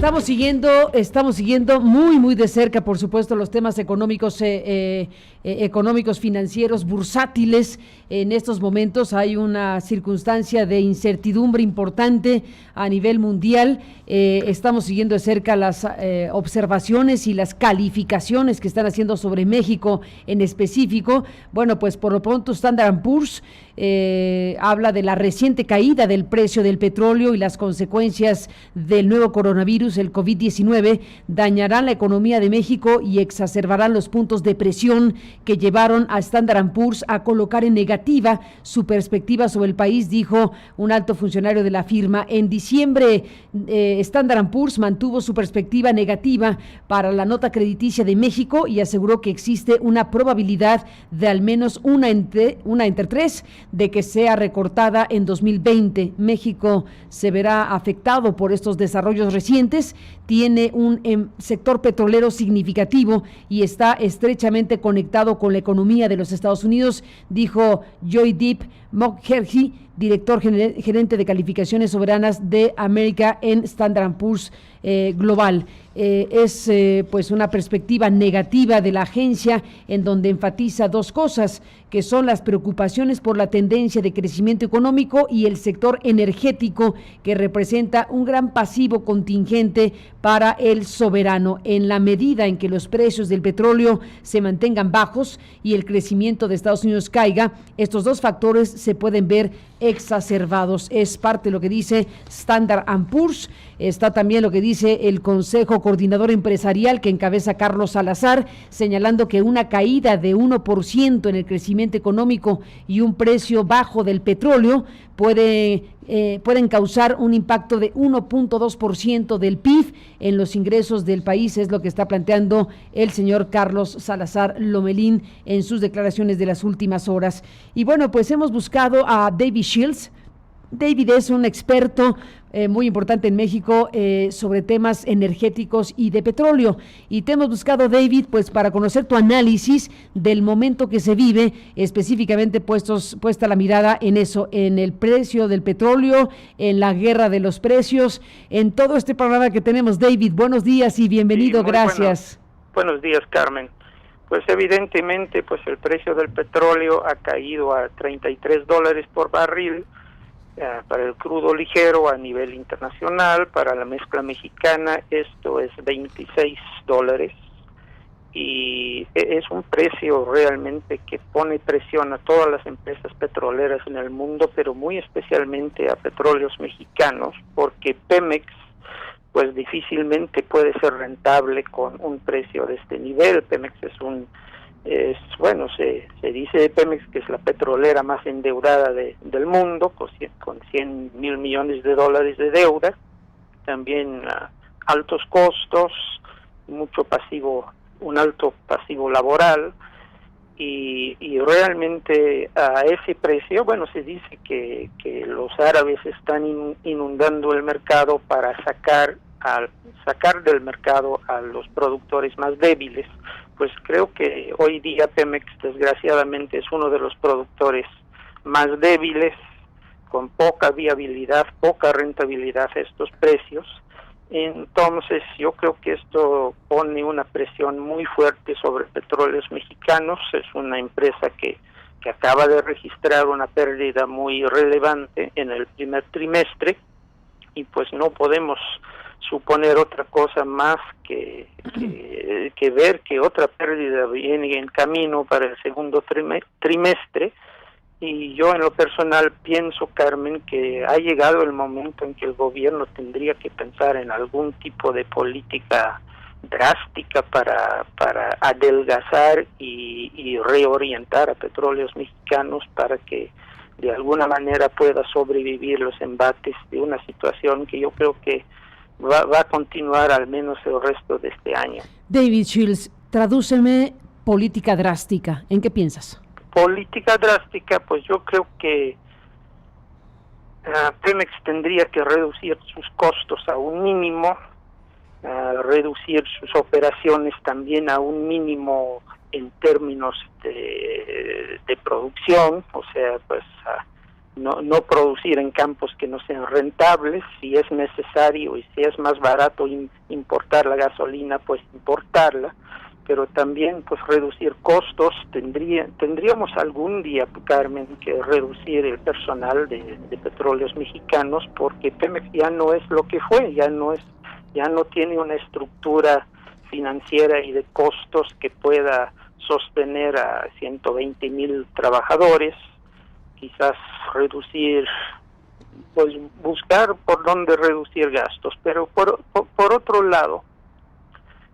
Estamos siguiendo muy de cerca, por supuesto, los temas económicos, financieros, bursátiles. En estos momentos hay una circunstancia de incertidumbre importante a nivel mundial. Estamos siguiendo de cerca las observaciones y las calificaciones que están haciendo sobre México en específico. Bueno, pues por lo pronto Standard & Poor's habla de la reciente caída del precio del petróleo y las consecuencias del nuevo coronavirus, el COVID-19, dañarán la economía de México y exacerbarán los puntos de presión que llevaron a Standard & Poor's a colocar en negativa su perspectiva sobre el país, dijo un alto funcionario de la firma. En diciembre, Standard & Poor's mantuvo su perspectiva negativa para la nota crediticia de México y aseguró que existe una probabilidad de al menos una entre tres de que sea recortada en 2020. México se verá afectado por estos desarrollos recientes, tiene un sector petrolero significativo y está estrechamente conectado con la economía de los Estados Unidos, dijo Joydeep Mukherjee, director gerente de calificaciones soberanas de América en Standard & Poor's Global. Es pues una perspectiva negativa de la agencia, en donde enfatiza dos cosas, que son las preocupaciones por la tendencia de crecimiento económico y el sector energético, que representa un gran pasivo contingente para el soberano. En la medida en que los precios del petróleo se mantengan bajos y el crecimiento de Estados Unidos caiga, estos dos factores se pueden ver exacerbados. Es parte de lo que dice Standard & Poor's. Está también lo que dice el Consejo Coordinador Empresarial, que encabeza Carlos Salazar, señalando que una caída de 1% en el crecimiento económico y un precio bajo del petróleo pueden causar un impacto de 1.2% del PIB en los ingresos del país. Es lo que está planteando el señor Carlos Salazar Lomelín en sus declaraciones de las últimas horas. Y bueno, pues hemos buscado a David Shields. David es un experto muy importante en México sobre temas energéticos y de petróleo, y te hemos buscado, David, pues para conocer tu análisis del momento que se vive, específicamente puesta la mirada en eso, en el precio del petróleo, en la guerra de los precios, en todo este programa que tenemos. David, buenos días y bienvenido. Sí, gracias. Buenos días, Carmen. Pues evidentemente, pues el precio del petróleo ha caído a $33 por barril, para el crudo ligero a nivel internacional. Para la mezcla mexicana esto es $26, y es un precio realmente que pone presión a todas las empresas petroleras en el mundo, pero muy especialmente a Petróleos Mexicanos, porque Pemex pues difícilmente puede ser rentable con un precio de este nivel. Pemex se dice de Pemex que es la petrolera más endeudada del mundo, con $100 mil millones de deuda, también altos costos, un alto pasivo laboral, y realmente a ese precio, se dice que los árabes están inundando el mercado para sacar del mercado a los productores más débiles. Pues creo que hoy día Pemex desgraciadamente es uno de los productores más débiles, con poca viabilidad, poca rentabilidad a estos precios. Entonces yo creo que esto pone una presión muy fuerte sobre Petróleos Mexicanos. Es una empresa que acaba de registrar una pérdida muy relevante en el primer trimestre, y pues no podemos suponer otra cosa más que ver que otra pérdida viene en camino para el segundo trimestre. Y yo en lo personal pienso, Carmen, que ha llegado el momento en que el gobierno tendría que pensar en algún tipo de política drástica para adelgazar y reorientar a Petróleos Mexicanos para que de alguna manera pueda sobrevivir los embates de una situación que yo creo que va a continuar al menos el resto de este año. David Shields, tradúceme política drástica. ¿En qué piensas? Política drástica, pues yo creo que Pemex tendría que reducir sus costos a un mínimo, reducir sus operaciones también a un mínimo en términos de producción, o sea, pues no producir en campos que no sean rentables. Si es necesario y si es más barato importar la gasolina, pues importarla, pero también pues reducir costos. Tendríamos algún día, Carmen, que reducir el personal de Petróleos Mexicanos, porque Pemex ya no es lo que fue, ya no tiene una estructura financiera y de costos que pueda sostener a 120,000 trabajadores. Quizás reducir, pues buscar por dónde reducir gastos, pero por otro lado,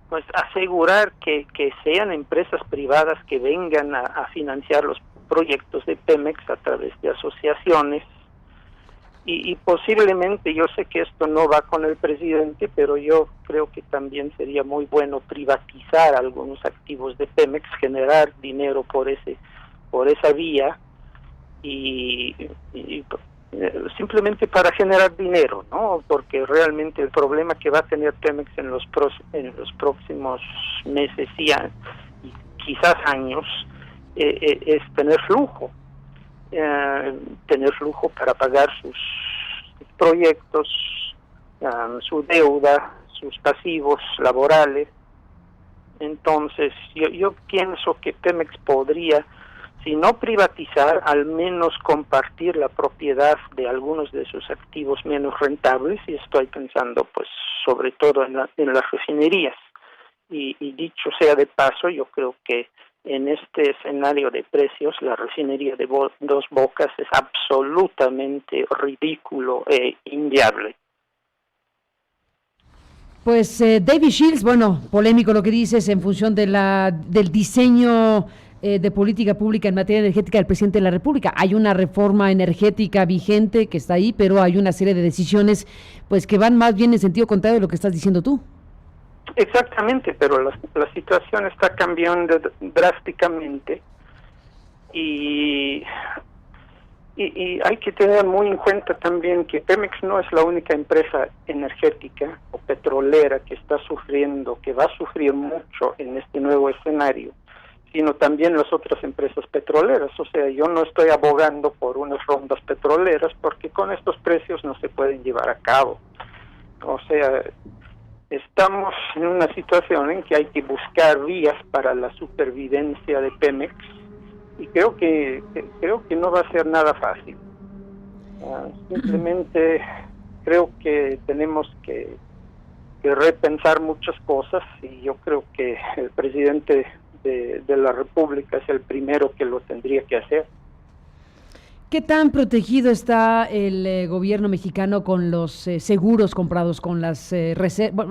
pues asegurar que sean empresas privadas que vengan a financiar los proyectos de Pemex a través de asociaciones, y posiblemente, yo sé que esto no va con el presidente, pero yo creo que también sería muy bueno privatizar algunos activos de Pemex, generar dinero por esa vía, y simplemente para generar dinero, ¿no? Porque realmente el problema que va a tener Pemex en los próximos meses y quizás años es tener flujo para pagar sus proyectos, su deuda, sus pasivos laborales. Entonces yo pienso que Pemex podría, si no privatizar, al menos compartir la propiedad de algunos de sus activos menos rentables, y estoy pensando pues sobre todo en las refinerías. Y dicho sea de paso, yo creo que en este escenario de precios, la refinería de Dos Bocas es absolutamente ridículo e inviable. Pues David Shields, bueno, polémico lo que dices en función del diseño de política pública en materia energética del presidente de la República. Hay una reforma energética vigente que está ahí, pero hay una serie de decisiones pues que van más bien en sentido contrario de lo que estás diciendo tú. Exactamente, pero la situación está cambiando drásticamente y hay que tener muy en cuenta también que Pemex no es la única empresa energética o petrolera que está sufriendo, que va a sufrir mucho en este nuevo escenario, sino también las otras empresas petroleras. O sea, yo no estoy abogando por unas rondas petroleras porque con estos precios no se pueden llevar a cabo. O sea, estamos en una situación en que hay que buscar vías para la supervivencia de Pemex, y creo que no va a ser nada fácil. Simplemente creo que tenemos que repensar muchas cosas, y yo creo que el presidente de la República es el primero que lo tendría que hacer. ¿Qué tan protegido está el gobierno mexicano con los seguros comprados, con las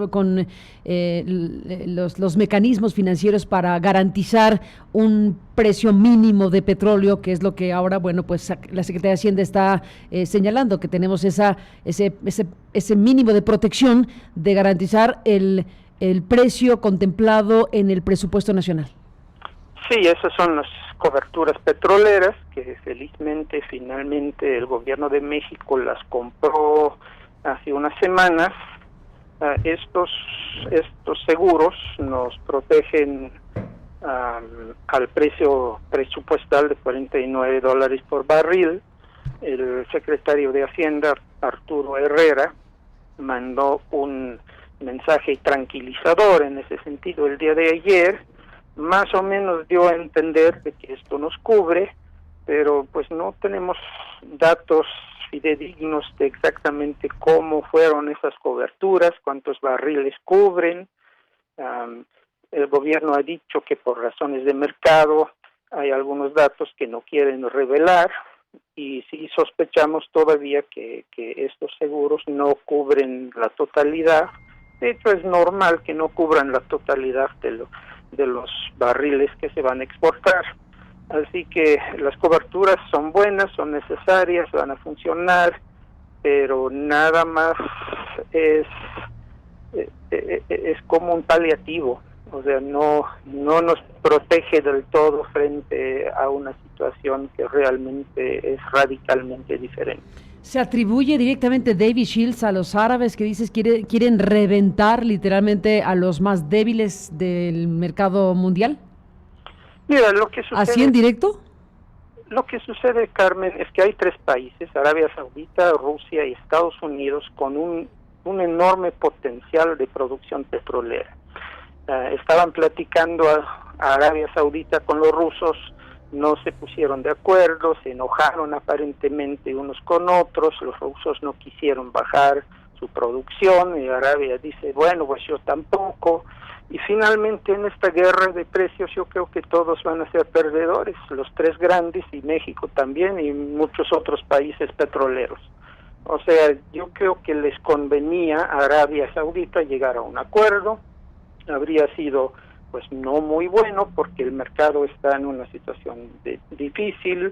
con los mecanismos financieros para garantizar un precio mínimo de petróleo, que es lo que ahora, bueno, pues la Secretaría de Hacienda está señalando, que tenemos ese mínimo de protección de garantizar el precio contemplado en el presupuesto nacional? Sí, esas son las coberturas petroleras que felizmente finalmente el gobierno de México las compró hace unas semanas. Estos seguros nos protegen al precio presupuestal de $49 por barril. El secretario de Hacienda, Arturo Herrera, mandó un mensaje tranquilizador en ese sentido el día de ayer. Más o menos dio a entender de que esto nos cubre, pero pues no tenemos datos fidedignos de exactamente cómo fueron esas coberturas, cuántos barriles cubren. El gobierno ha dicho que por razones de mercado hay algunos datos que no quieren revelar, y sí sospechamos todavía que estos seguros no cubren la totalidad. De hecho, es normal que no cubran la totalidad de los barriles que se van a exportar. Así que las coberturas son buenas, son necesarias, van a funcionar, pero nada más es como un paliativo. O sea, no nos protege del todo frente a una situación que realmente es radicalmente diferente. ¿Se atribuye directamente David Shields a los árabes que dices quieren reventar literalmente a los más débiles del mercado mundial? Mira, lo que sucede... ¿Así en directo? Lo que sucede, Carmen, es que hay tres países, Arabia Saudita, Rusia y Estados Unidos, con un enorme potencial de producción petrolera. Estaban platicando a Arabia Saudita con los rusos, no se pusieron de acuerdo, se enojaron aparentemente unos con otros, los rusos no quisieron bajar su producción y Arabia dice, bueno, pues yo tampoco, y finalmente en esta guerra de precios yo creo que todos van a ser perdedores, los tres grandes y México también y muchos otros países petroleros. O sea, yo creo que les convenía a Arabia Saudita llegar a un acuerdo, habría sido pues no muy bueno porque el mercado está en una situación difícil,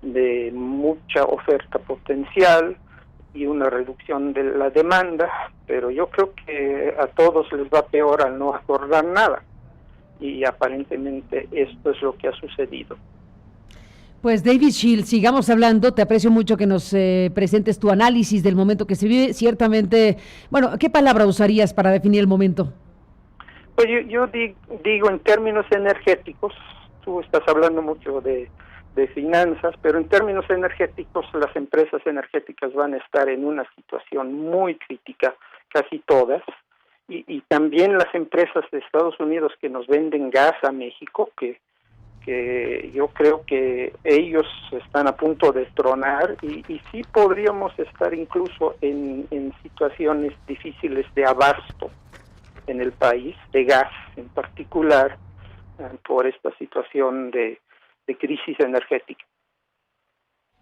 de mucha oferta potencial y una reducción de la demanda, pero yo creo que a todos les va peor al no acordar nada y aparentemente esto es lo que ha sucedido. Pues David Shields, sigamos hablando, te aprecio mucho que nos presentes tu análisis del momento que se vive, ciertamente, bueno, ¿qué palabra usarías para definir el momento? Pues yo digo en términos energéticos, tú estás hablando mucho de finanzas, pero en términos energéticos las empresas energéticas van a estar en una situación muy crítica, casi todas, y también las empresas de Estados Unidos que nos venden gas a México, que yo creo que ellos están a punto de tronar y sí podríamos estar incluso en situaciones difíciles de abasto en el país, de gas en particular, por esta situación de crisis energética.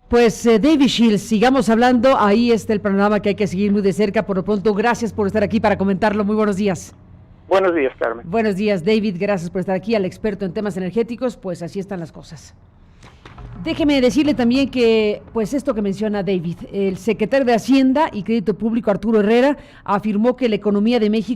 Pues David Shields, sigamos hablando, ahí está el panorama que hay que seguir muy de cerca, por lo pronto, gracias por estar aquí para comentarlo, muy buenos días. Buenos días, Carmen. Buenos días, David, gracias por estar aquí, al experto en temas energéticos, pues así están las cosas. Déjeme decirle también que, pues esto que menciona David, el secretario de Hacienda y Crédito Público, Arturo Herrera, afirmó que la economía de México